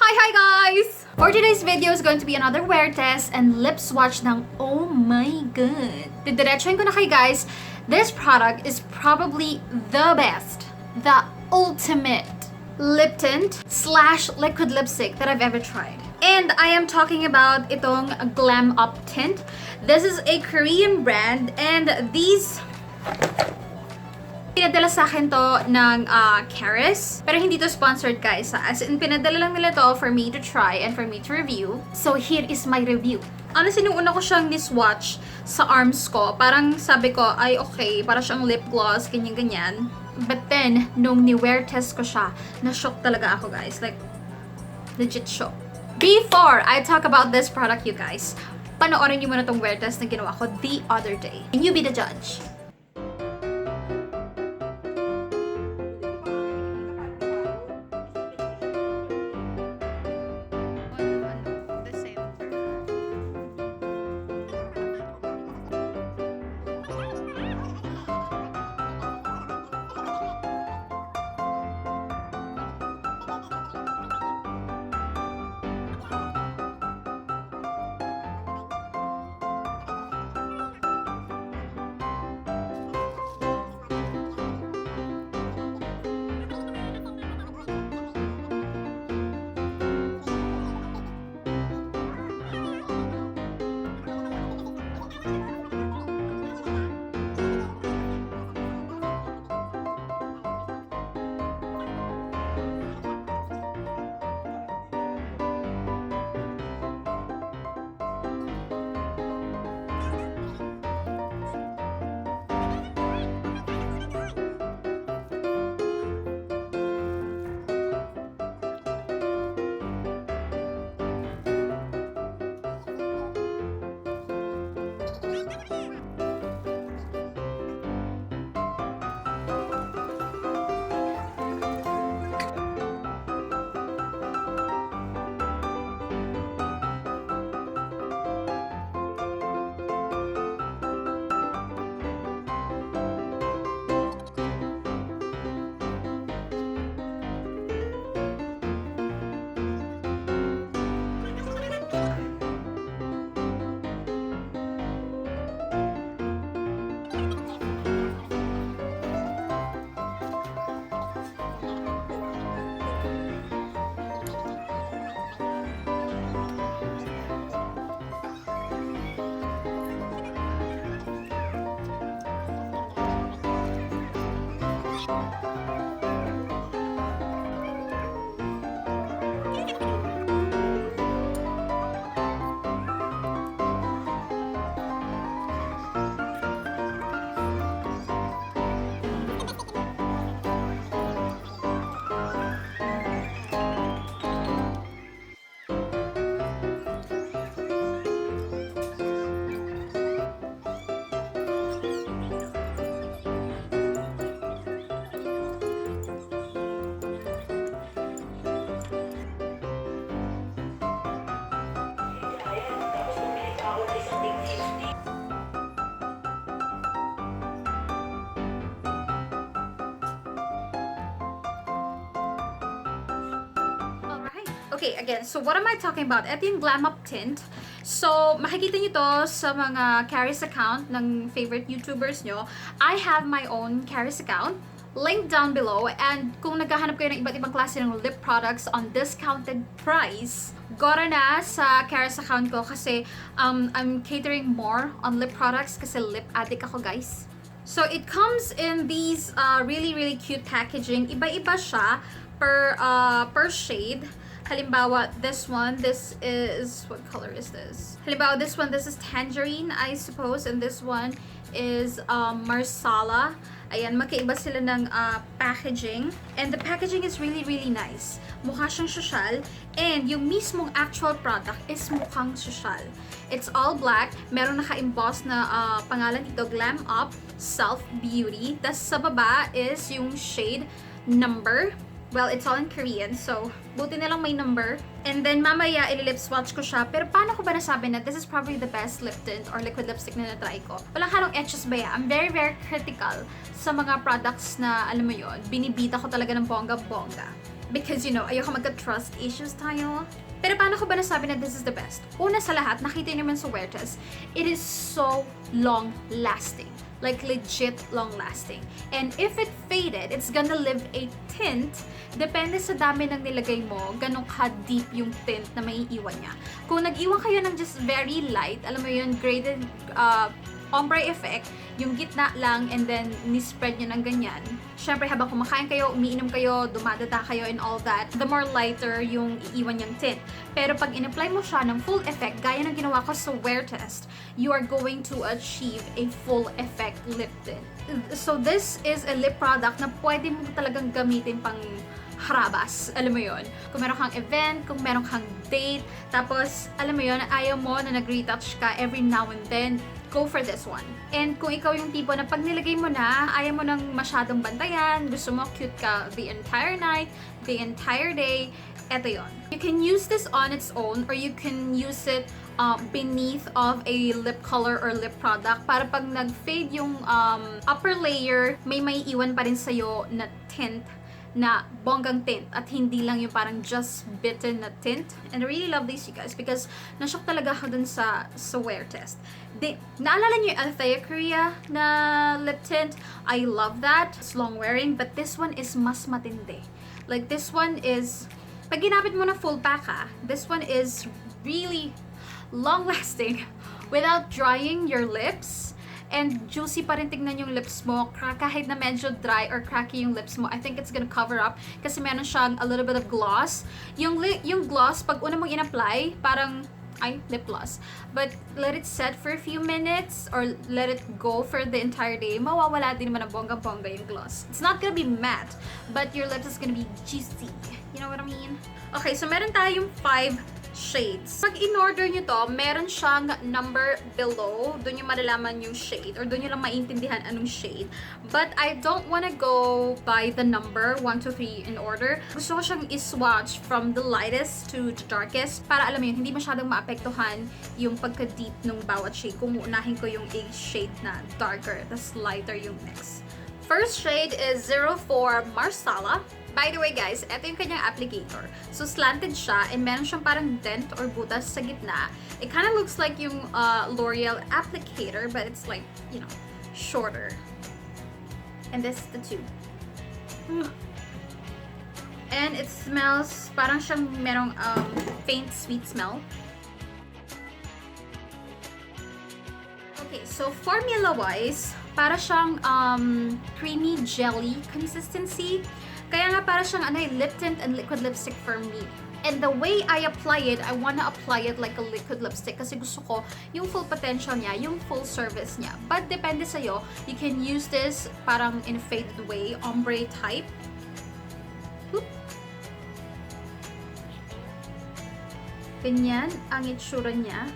Hi guys! For today's video is going to be another wear test and lip swatch ng oh my god. Didiretsuhin ko na kayo guys. This product is probably the best, the ultimate lip tint / liquid lipstick that I've ever tried. And I am talking about itong GLAM tint. This is a Korean brand and these pinadala sa akin to ng Caris. Pero hindi to sponsored guys. As in, pinadala lang nila to for me to try and for me to review. So here is my review. Honestly, nung una ko siyang ni-swatch sa arms ko, parang sabi ko, ay okay, para siyang lip gloss, ganyan-ganyan. But then, nung ni-wear test ko siya, na-shock talaga ako guys. Like, legit shock. Before I talk about this product, you guys, panoorin niyo muna tong wear test na ginawa ko the other day. And you be the judge. Okay, again, so what am I talking about? Ito yung GLAM tint. So, makikita nyo to sa mga Caris account ng favorite YouTubers nyo. I have my own Caris account. Link down below. And kung naghahanap kayo ng iba't ibang klase ng lip products on discounted price, gora na sa Caris account ko kasi I'm catering more on lip products kasi lip addict ako, guys. So, it comes in these really cute packaging. Iba-iba siya per shade. Halimbawa, this one, this is, what color is this? Halimbawa, this one, this is Tangerine, I suppose, and this one is MARSALA. Ayan, magkaiba sila ng packaging. And the packaging is really nice. Mukha siyang sosyal. And yung mismong actual product is mukhang sosyal. It's all black. Meron naka-emboss na pangalan dito, GLAM Self Beauty. Tas sa baba is yung shade number. Well, it's all in Korean, so buti na lang may number. And then mamaya ililip swatch ko siya. Pero paano ko ba nasabi na this is probably the best lip tint or liquid lipstick na na-try ko? Walang halong etches ba ya? I'm very critical sa mga products na, alam mo yon, binibita ko talaga ng bongga-bongga. Because, you know, ayoko magka-trust issues tayo. Pero paano ko ba nasabi na this is the best? Una sa lahat, nakita niyo naman sa wear test, it is so long-lasting. Like, legit long-lasting. And if it faded, it's gonna leave a tint. Depende sa dami ng nilagay mo, ganun ka-deep yung tint na maiiwan niya. Kung nag-iwan kayo ng just very light, alam mo yun, graded ombre effect, yung gitna lang, and then ni-spread nyo ng ganyan. Syempre, habang kumakain kayo, umiinom kayo, dumadata kayo, and all that, the more lighter yung iiwan yung tint. Pero pag in-apply mo siya ng full effect, gaya ng ginawa ko sa wear test, you are going to achieve a full effect lip tint. So this is a lip product na pwede mo talagang gamitin pang harabas. Alam mo yon, kung meron kang event, kung meron kang date, tapos, alam mo yon, ayaw mo na nag-retouch ka every now and then, go for this one. And kung ikaw yung tipo na pag nilagay mo na, ayaw mo nang masyadong bantayan, gusto mo cute ka the entire night, the entire day, eto yon. You can use this on its own, or you can use it beneath of a lip color or lip product para pag nag-fade yung upper layer, may iwan pa rin sa'yo na tint, na bonggang tint, at hindi lang yung parang just bitten na tint. And I really love these, you guys, because na-shock talaga ako dun sa wear test. Naalala niyo yung Althea Korea na lip tint? I love that. It's long wearing, but this one is mas matindi. Like, this one is, pag ginamit mo na full pack this one is really long lasting without drying your lips. And juicy pa rin tignan yung lips mo, kahit na medyo dry or cracky yung lips mo. I think it's gonna cover up kasi meron siyang a little bit of gloss. Yung gloss, pag una mong in-apply, parang, lip gloss. But let it set for a few minutes or let it go for the entire day, mawawala din naman ang bongga-bongga yung gloss. It's not gonna be matte, but your lips is gonna be juicy. You know what I mean? Okay, so meron tayong 5 shades. Pag in-order nyo to, meron siyang number below. Doon yung malalaman yung shade, or doon nyo lang maintindihan anong shade. But I don't wanna go by the number 1, 2, 3 in order. Gusto ko siyang i-swatch from the lightest to the darkest para alam mo yun, hindi masyadong maapektuhan yung pagka-deep ng bawat shade. Kung unahin ko yung a shade na darker, tas lighter yung next. First shade is 04 Marsala. By the way guys, ito yung kanyang applicator. So slanted siya and meron siyang parang dent or butas sa gitna. It kind of looks like yung L'Oreal applicator, but it's like, you know, shorter. And this is the tube. And it smells, parang siyang merong faint sweet smell. Okay, so formula-wise, para siyang creamy jelly consistency. Kaya nga para siyang lip tint and liquid lipstick for me. And the way I apply it, I wanna apply it like a liquid lipstick kasi gusto ko yung full potential niya, yung full service niya. But depende sa'yo, you can use this parang in a faded way, ombre type. Oop. Ganyan ang itsura niya.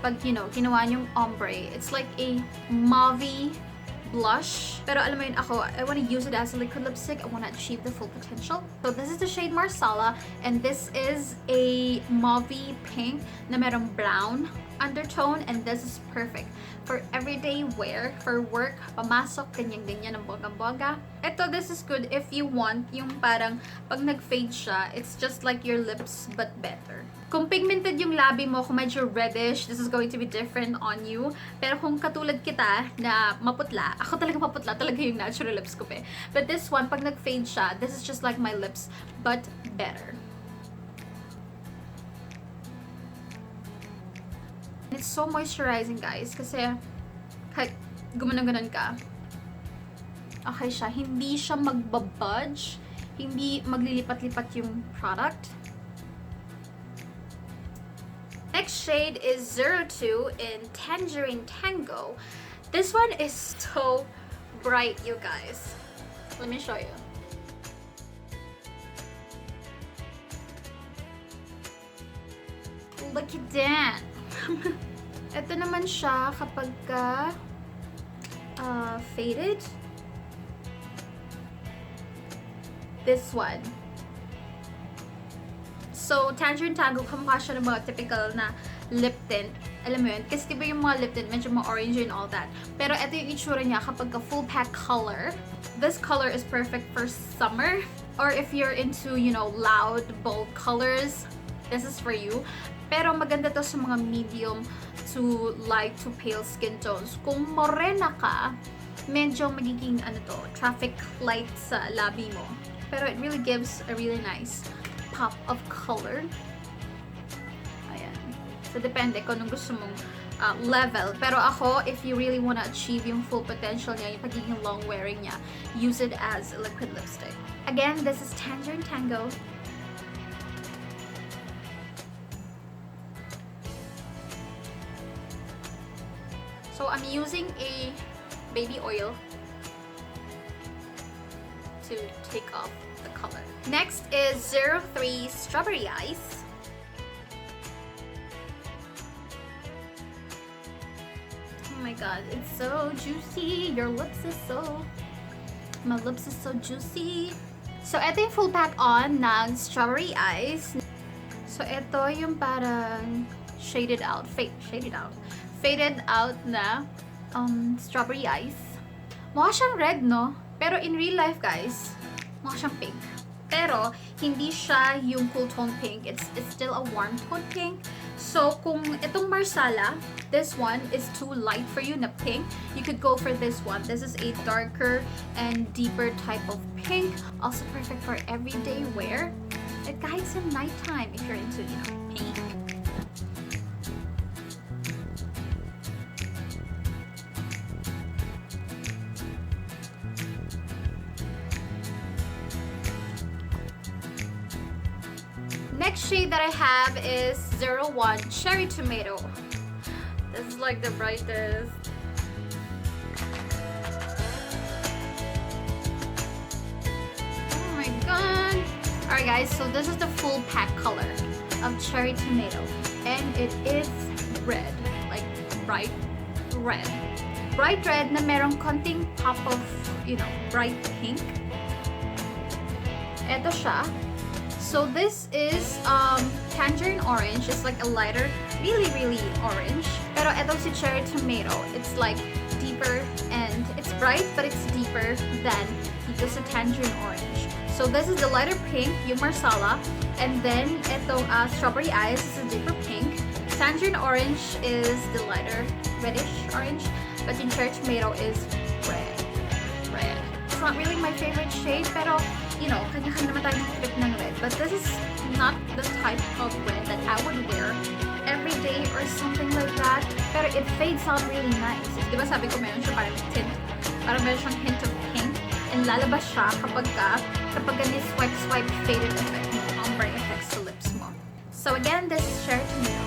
Pag, you know, ginawa niyong ombre, it's like a mauve blush. Pero alam mo yun, ako, I want to use it as a liquid lipstick. I want to achieve the full potential. So this is the shade Marsala, and this is a mauve pink na merong brown undertone, and this is perfect for everyday wear, for work, pamasok, ganyan-ganyan ng bongga-bongga. Ito, this is good if you want yung parang pag nag-fade siya, it's just like your lips but better. Kung pigmented yung labi mo, kung medyo reddish, this is going to be different on you. Pero kung katulad kita na maputla, ako talaga maputla, talaga yung natural lips ko But this one, pag nag-fade siya, this is just like my lips but better. It's so moisturizing, guys, kasi kahit gumanon-ganon ka, okay siya. Hindi siya magbabudge, hindi maglilipat-lipat yung product. Next shade is 02 in Tangerine Tango. This one is so bright, you guys. Let me show you. Look at that. Ito naman siya kapag faded. This one. So, Tangerine Tango, kamukha siya ng mga typical na lip tint. Alam mo yun? Kasi diba yung mga lip tint, medyo mga orange and all that. Pero ito yung itsura niya kapag full pack color. This color is perfect for summer. Or if you're into, you know, loud, bold colors, this is for you. Pero maganda to sa mga medium to light to pale skin tones. Kung morena ka, medyo magiging ano to, traffic light sa labi mo. Pero it really gives a really nice pop of color. Ayan. So depende kung anong gusto mong level. Pero ako, if you really wanna achieve yung full potential niya, yung pagiging long wearing niya, use it as a liquid lipstick. Again, this is Tangerine Tango. So I'm using a baby oil to take off the color. Next is 03 Strawberry Ice. Oh my god, it's so juicy. Your lips is so... My lips is so juicy. So, ito yung full pack on ng Strawberry Ice. So, ito yung parang faded out na Strawberry Ice. Mukha siyang red, no? Pero in real life, guys, mukha siyang pink. Pero, hindi siya yung cool tone pink. It's still a warm tone pink. So, kung itong Marsala, this one is too light for you na pink, you could go for this one. This is a darker and deeper type of pink. Also perfect for everyday wear. It guides in nighttime if you're into, you know, pink. Next shade that I have is 01 Cherry Tomato. This is like the brightest. Oh my god. Alright guys, so this is the full pack color of Cherry Tomato. And it is red. Like bright red. Bright red na merong konting pop of, you know, bright pink. Ito siya. So this is Tangerine Orange. It's like a lighter, really orange. Pero etong si Cherry Tomato, it's like deeper and it's bright but it's deeper than dito sa Tangerine Orange. So this is the lighter pink, yung Marsala. And then etong Strawberry Ice is a deeper pink. Tangerine Orange is the lighter reddish orange. But yung Cherry Tomato is red. It's not really my favorite shade, pero you know, kanya-kanya naman tayo ng trip ng red. But this is not the type of red that I would wear every day or something like that. Pero it fades out really nice. Di ba sabi ko meron siya parang tint? Parang meron siyang hint of pink. And lalabas siya kapag ganyan swipe faded effect mo, ombre effect sa lips mo. So again, this is Cherry Tomato.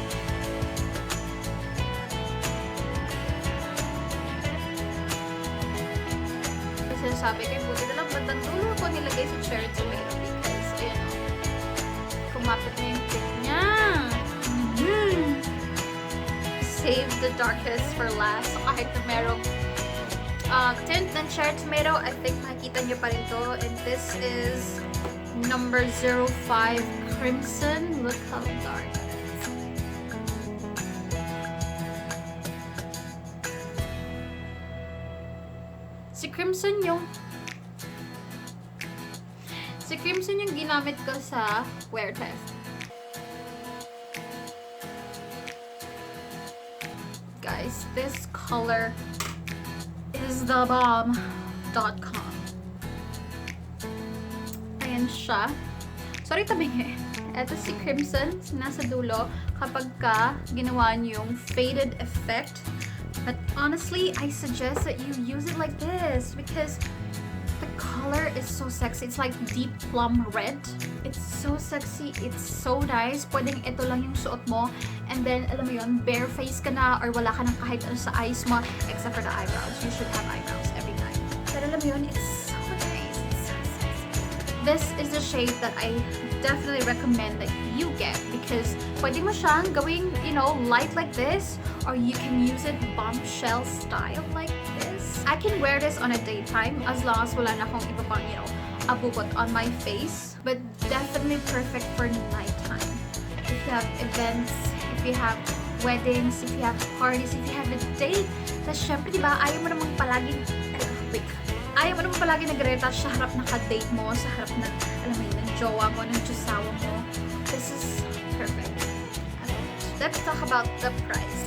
Sabi ko, buti na lang bandang dulo ko nilagay sa Cherry Tomato because, ayun o, kumapit na yung tip niya. Save the darkest for last. So, kahit na merong tint ng Cherry Tomato, I think makikita niyo pa rin to. And this is number 05 Crimson. Look how dark. Si Crimson yung ginamit ko sa wear test. Guys, this color is the bomb.com. Ayan siya. Sorry, tabingi. Ito si Crimson, nasa dulo kapag ginawa niyo yung faded effect. But honestly, I suggest that you use it like this because the color is so sexy. It's like deep plum red. It's so sexy. It's so nice. Pwedeng ito lang yung suot mo. And then, alam mo yun, bare face ka na or wala ka ng kahit ano sa eyes mo except for the eyebrows. You should have eyebrows every night. Pero alam mo yun, it's so nice. It's so sexy. This is the shade that I definitely recommend that you get because pwede mo siyang gawing, you know, light like this or you can use it bombshell style like this. I can wear this on a daytime as long as wala na akong iba pang, you know, abubot on my face. But definitely perfect for nighttime. If you have events, if you have weddings, if you have parties, if you have a date, tapos syempre, diba, ayaw mo namang palaging, Ayaw mo naman palagi nag-retouch sa harap ng ka-date mo, sa harap ng, alam mo yun, ng jowa mo, ng tsusawa mo. This is perfect. Let's talk about the price.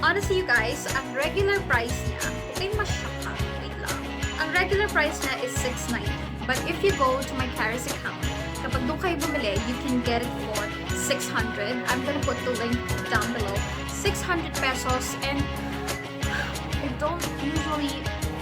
Honestly, you guys, ang regular price niya, okay, masya ka. Wait lang. Ang regular price niya is $6.90. But if you go to my Caris account, kapag doon kayo bumili, you can get it for $600. I'm gonna put the link down below. 600 pesos, and I don't usually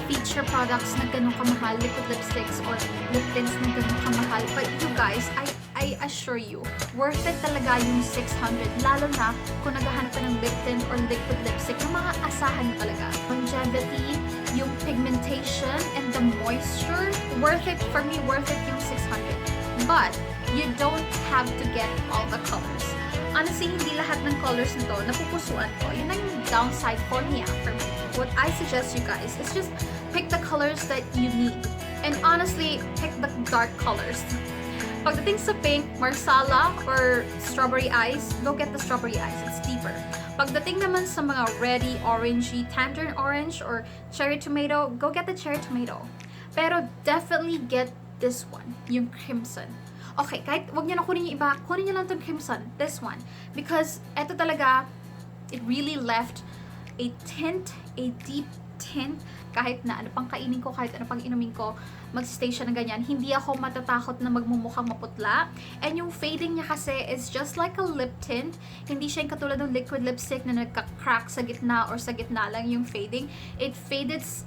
feature products na ganun kamahal, liquid lipsticks or lip tints na ganun kamahal. But you guys, I assure you, worth it talaga yung 600. Lalo na kung naghahanap ka ng lip tint or liquid lipstick na mga asahan nyo talaga. Longevity, yung pigmentation, and the moisture, worth it. For me, worth it yung 600. But you don't have to get all the colors. Honestly, hindi lahat ng colors nito napupusuan ko. Yun ang downside for me. What I suggest you guys is just pick the colors that you need. And honestly, pick the dark colors. Pagdating sa pink, Marsala, or strawberry eyes, go get the strawberry eyes. It's deeper. Pagdating naman sa mga reddy, orangey, tangerine orange, or cherry tomato, go get the cherry tomato. Pero definitely get this one, yung crimson. Okay, kahit wag niyo na kunin yung iba, kunin niyo lang itong crimson, this one. Because eto talaga, it really left a tint, a deep tint. Kahit na ano pang kainin ko, kahit ano pang inumin ko, mag-stay siya na ganyan. Hindi ako matatakot na magmumukhang maputla. And yung fading niya kasi is just like a lip tint. Hindi siya yung katulad ng liquid lipstick na nagka-crack sa gitna or sa gitna lang yung fading. It fades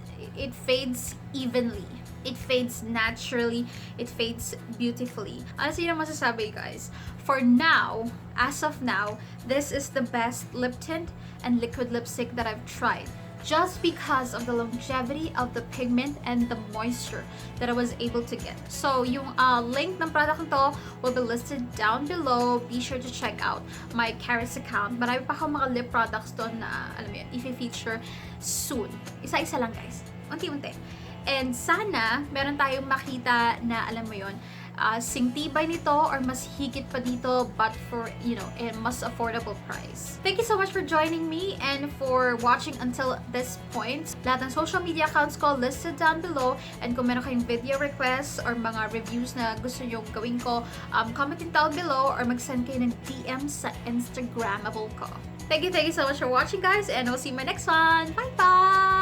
evenly. It fades naturally. It fades beautifully. Honestly, yun ang masasabi, guys. For now, as of now, this is the best lip tint and liquid lipstick that I've tried. Just because of the longevity of the pigment and the moisture that I was able to get. So, yung link ng product nito will be listed down below. Be sure to check out my Caris account. Marami pa akong mga lip products doon na, alam mo yun, i-feature soon. Isa-isa lang, guys. Unti-unti. And sana, meron tayong makita na, alam mo yun, singtibay nito or mas higit pa dito, but for, you know, a mas affordable price. Thank you so much for joining me and for watching until this point. Lahat ng social media accounts ko listed down below, and kung meron kayong video requests or mga reviews na gusto nyo gawin ko, comment in down below or mag-send kayo ng DM sa Instagrammable ko. Thank you so much for watching, guys, and we'll see you in my next one. Bye-bye!